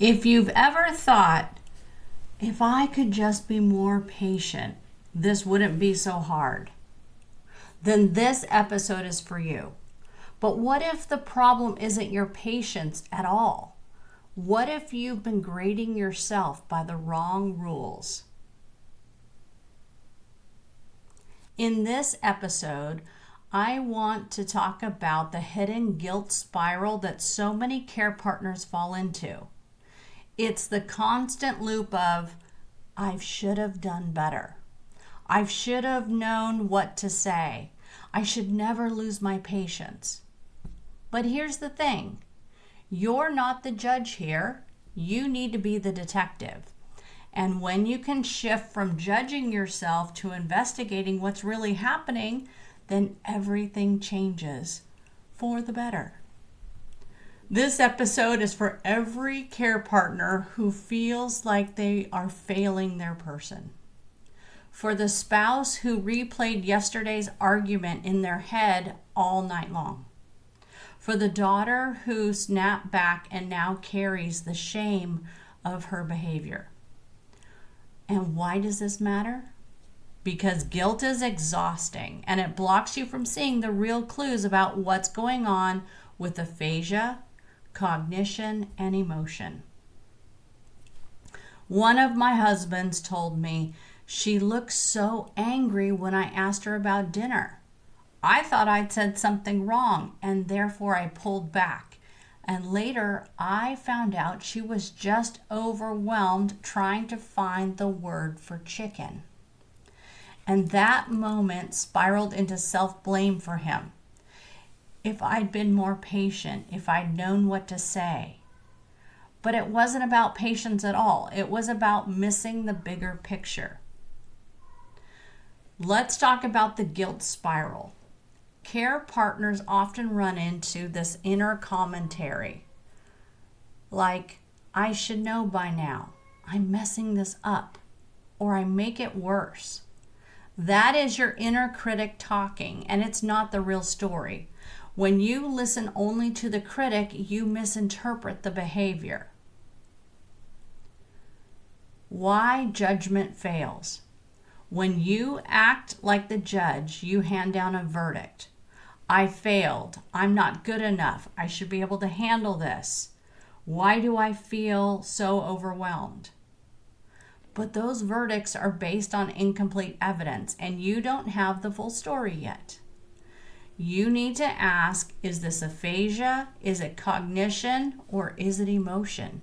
If you've ever thought, if I could just be more patient, this wouldn't be so hard, then this episode is for you. But what if the problem isn't your patience at all? What if you've been grading yourself by the wrong rules? In this episode, I want to talk about the hidden guilt spiral that so many care partners fall into. It's the constant loop of, I should have done better. I should have known what to say. I should never lose my patience. But here's the thing. You're not the judge here. You need to be the detective. And when you can shift from judging yourself to investigating what's really happening, then everything changes for the better. This episode is for every care partner who feels like they are failing their person. For the spouse who replayed yesterday's argument in their head all night long. For the daughter who snapped back and now carries the shame of her behavior. And why does this matter? Because guilt is exhausting and it blocks you from seeing the real clues about what's going on with aphasia, cognition, and emotion. One of my husbands told me she looked so angry when I asked her about dinner. I thought I'd said something wrong and therefore I pulled back. And later I found out she was just overwhelmed trying to find the word for chicken. And that moment spiraled into self-blame for him. If I'd been more patient, if I'd known what to say. But it wasn't about patience at all. It was about missing the bigger picture. Let's talk about the guilt spiral. Care partners often run into this inner commentary. Like, I should know by now. I'm messing this up. Or I make it worse. That is your inner critic talking, and it's not the real story. When you listen only to the critic, you misinterpret the behavior. Why judgment fails. When you act like the judge, you hand down a verdict. I failed. I'm not good enough. I should be able to handle this. Why do I feel so overwhelmed? But those verdicts are based on incomplete evidence, and you don't have the full story yet. You need to ask, is this aphasia? Is it cognition? Or is it emotion?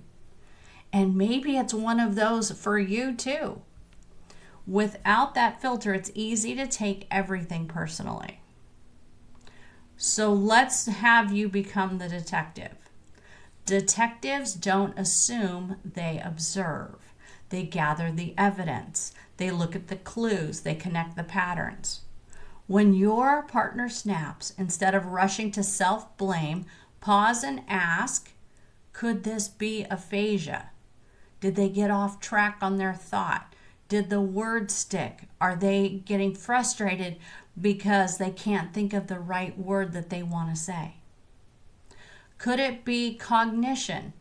And maybe it's one of those for you too. Without that filter, it's easy to take everything personally. So let's have you become the detective. Detectives don't assume, they observe. They gather the evidence. They look at the clues. They connect the patterns. When your partner snaps, instead of rushing to self-blame, pause and ask, could this be aphasia? Did they get off track on their thought? Did the word stick? Are they getting frustrated because they can't think of the right word that they want to say? Could it be cognition?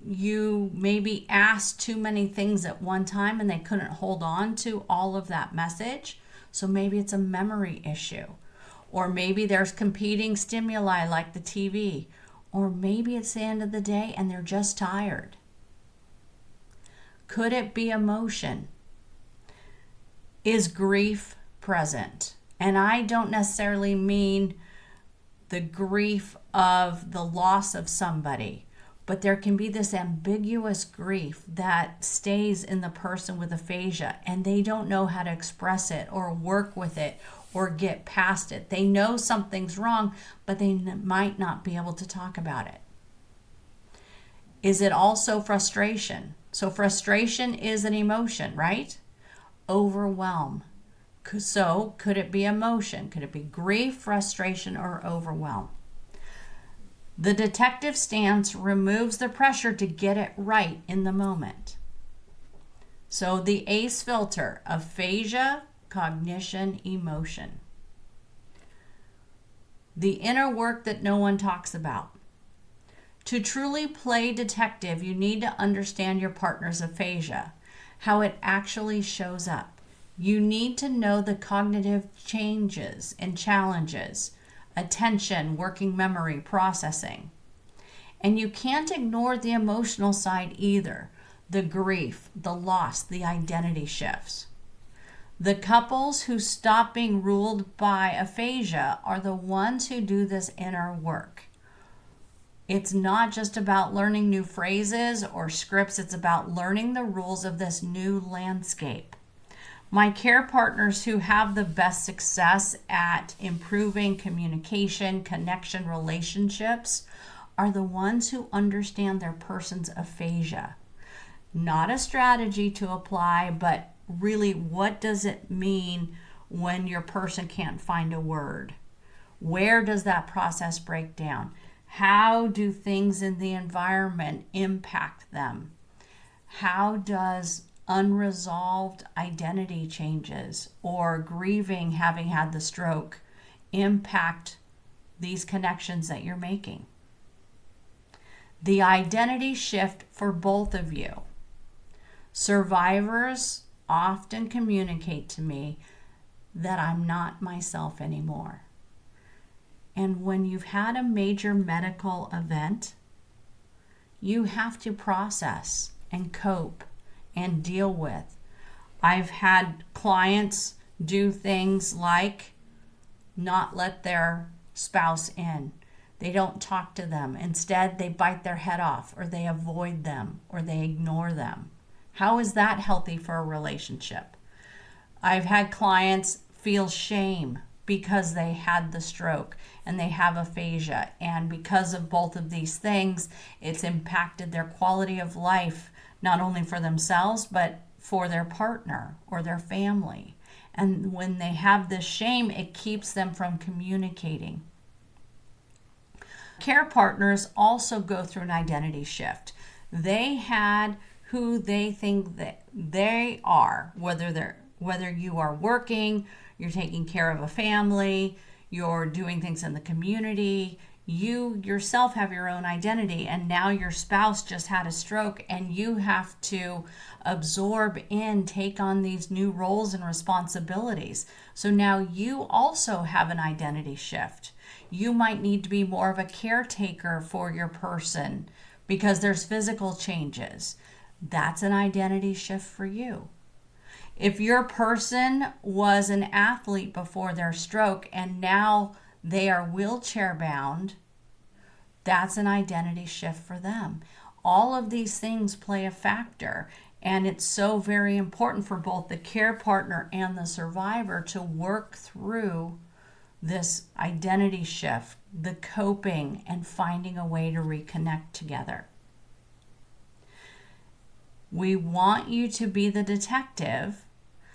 You maybe asked too many things at one time and they couldn't hold on to all of that message. So maybe it's a memory issue. Or maybe there's competing stimuli like the TV. Or maybe it's the end of the day and they're just tired. Could it be emotion? Is grief present? And I don't necessarily mean the grief of the loss of somebody, but there can be this ambiguous grief that stays in the person with aphasia and they don't know how to express it or work with it or get past it. They know something's wrong, but they might not be able to talk about it. Is it also frustration? So frustration is an emotion, right? Overwhelm. So could it be emotion? Could it be grief, frustration, or overwhelm? The detective stance removes the pressure to get it right in the moment. So the ACE filter, aphasia, cognition, emotion. The inner work that no one talks about. To truly play detective, you need to understand your partner's aphasia, how it actually shows up. You need to know the cognitive changes and challenges, attention, working memory, processing. And you can't ignore the emotional side either, the grief, the loss, the identity shifts. The couples who stop being ruled by aphasia are the ones who do this inner work. It's not just about learning new phrases or scripts, it's about learning the rules of this new landscape. My care partners who have the best success at improving communication, connection, relationships are the ones who understand their person's aphasia. Not a strategy to apply, but really, what does it mean when your person can't find a word? Where does that process break down? How do things in the environment impact them? How does unresolved identity changes or grieving having had the stroke impact these connections that you're making? The identity shift for both of you. Survivors often communicate to me that I'm not myself anymore. And when you've had a major medical event, you have to process and cope and deal with. I've had clients do things like not let their spouse in. They don't talk to them. Instead, they bite their head off, or they avoid them, or they ignore them. How is that healthy for a relationship? I've had clients feel shame because they had the stroke and they have aphasia. And because of both of these things, it's impacted their quality of life, not only for themselves, but for their partner or their family. And when they have this shame, it keeps them from communicating. Care partners also go through an identity shift. They had who they think that they are, whether you are working, you're taking care of a family, you're doing things in the community, you yourself have your own identity, and now your spouse just had a stroke and you have to absorb and take on these new roles and responsibilities. So now you also have an identity shift. You might need to be more of a caretaker for your person because there's physical changes. That's an identity shift for you. If your person was an athlete before their stroke and now they are wheelchair bound, that's an identity shift for them. All of these things play a factor, and it's so very important for both the care partner and the survivor to work through this identity shift, the coping, and finding a way to reconnect together. We want you to be the detective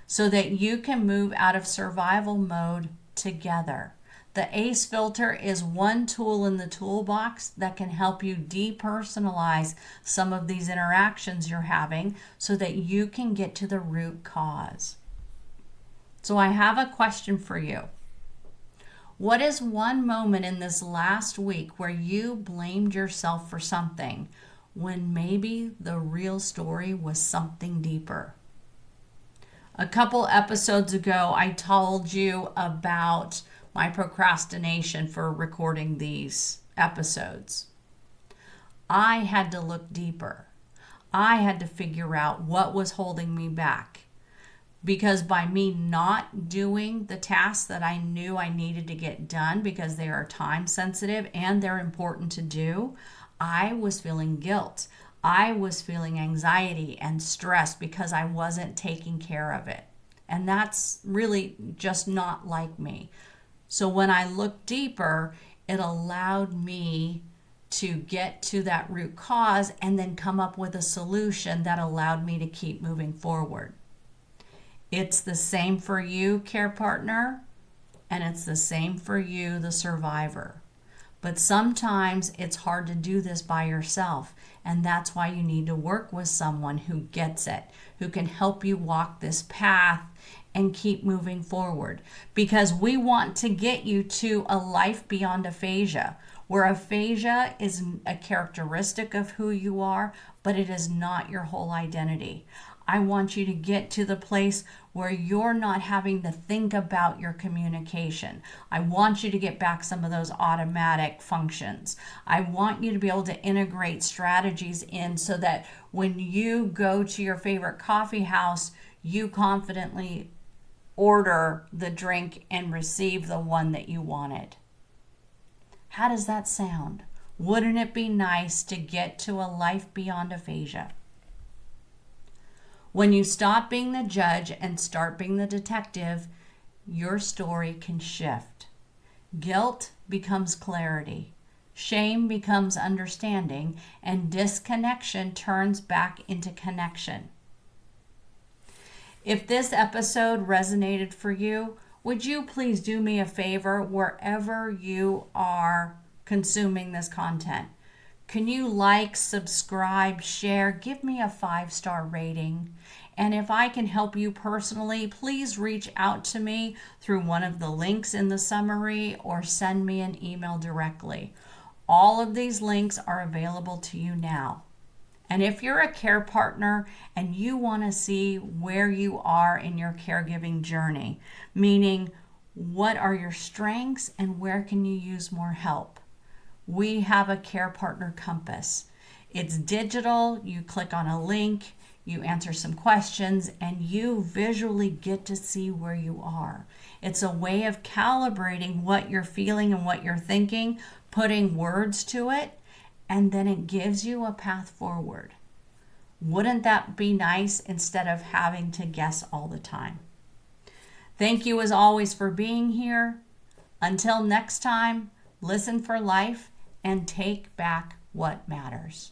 so that you can move out of survival mode together. The ACE filter is one tool in the toolbox that can help you depersonalize some of these interactions you're having so that you can get to the root cause. So I have a question for you. What is one moment in this last week where you blamed yourself for something when maybe the real story was something deeper? A couple episodes ago, I told you about my procrastination for recording these episodes. I had to look deeper. I had to figure out what was holding me back. Because by me not doing the tasks that I knew I needed to get done because they are time sensitive and they're important to do, I was feeling guilt. I was feeling anxiety and stress because I wasn't taking care of it. And that's really just not like me. So when I looked deeper, it allowed me to get to that root cause and then come up with a solution that allowed me to keep moving forward. It's the same for you, care partner, and it's the same for you, the survivor. But sometimes it's hard to do this by yourself, and that's why you need to work with someone who gets it, who can help you walk this path and keep moving forward. Because we want to get you to a life beyond aphasia. where aphasia is a characteristic of who you are, but it is not your whole identity. I want you to get to the place where you're not having to think about your communication. I want you to get back some of those automatic functions. I want you to be able to integrate strategies in so that when you go to your favorite coffee house, you confidently order the drink and receive the one that you wanted. How does that sound? Wouldn't it be nice to get to a life beyond aphasia? When you stop being the judge and start being the detective, your story can shift. Guilt becomes clarity. Shame becomes understanding, and disconnection turns back into connection. If this episode resonated for you, would you please do me a favor wherever you are consuming this content? Can you like, subscribe, share, give me a 5-star rating? And if I can help you personally, please reach out to me through one of the links in the summary or send me an email directly. All of these links are available to you now. And if you're a care partner and you want to see where you are in your caregiving journey, meaning what are your strengths and where can you use more help, we have a care partner compass. It's digital. You click on a link, you answer some questions, and you visually get to see where you are. It's a way of calibrating what you're feeling and what you're thinking, putting words to it, and then it gives you a path forward. Wouldn't that be nice instead of having to guess all the time? Thank you as always for being here. Until next time, listen for life and take back what matters.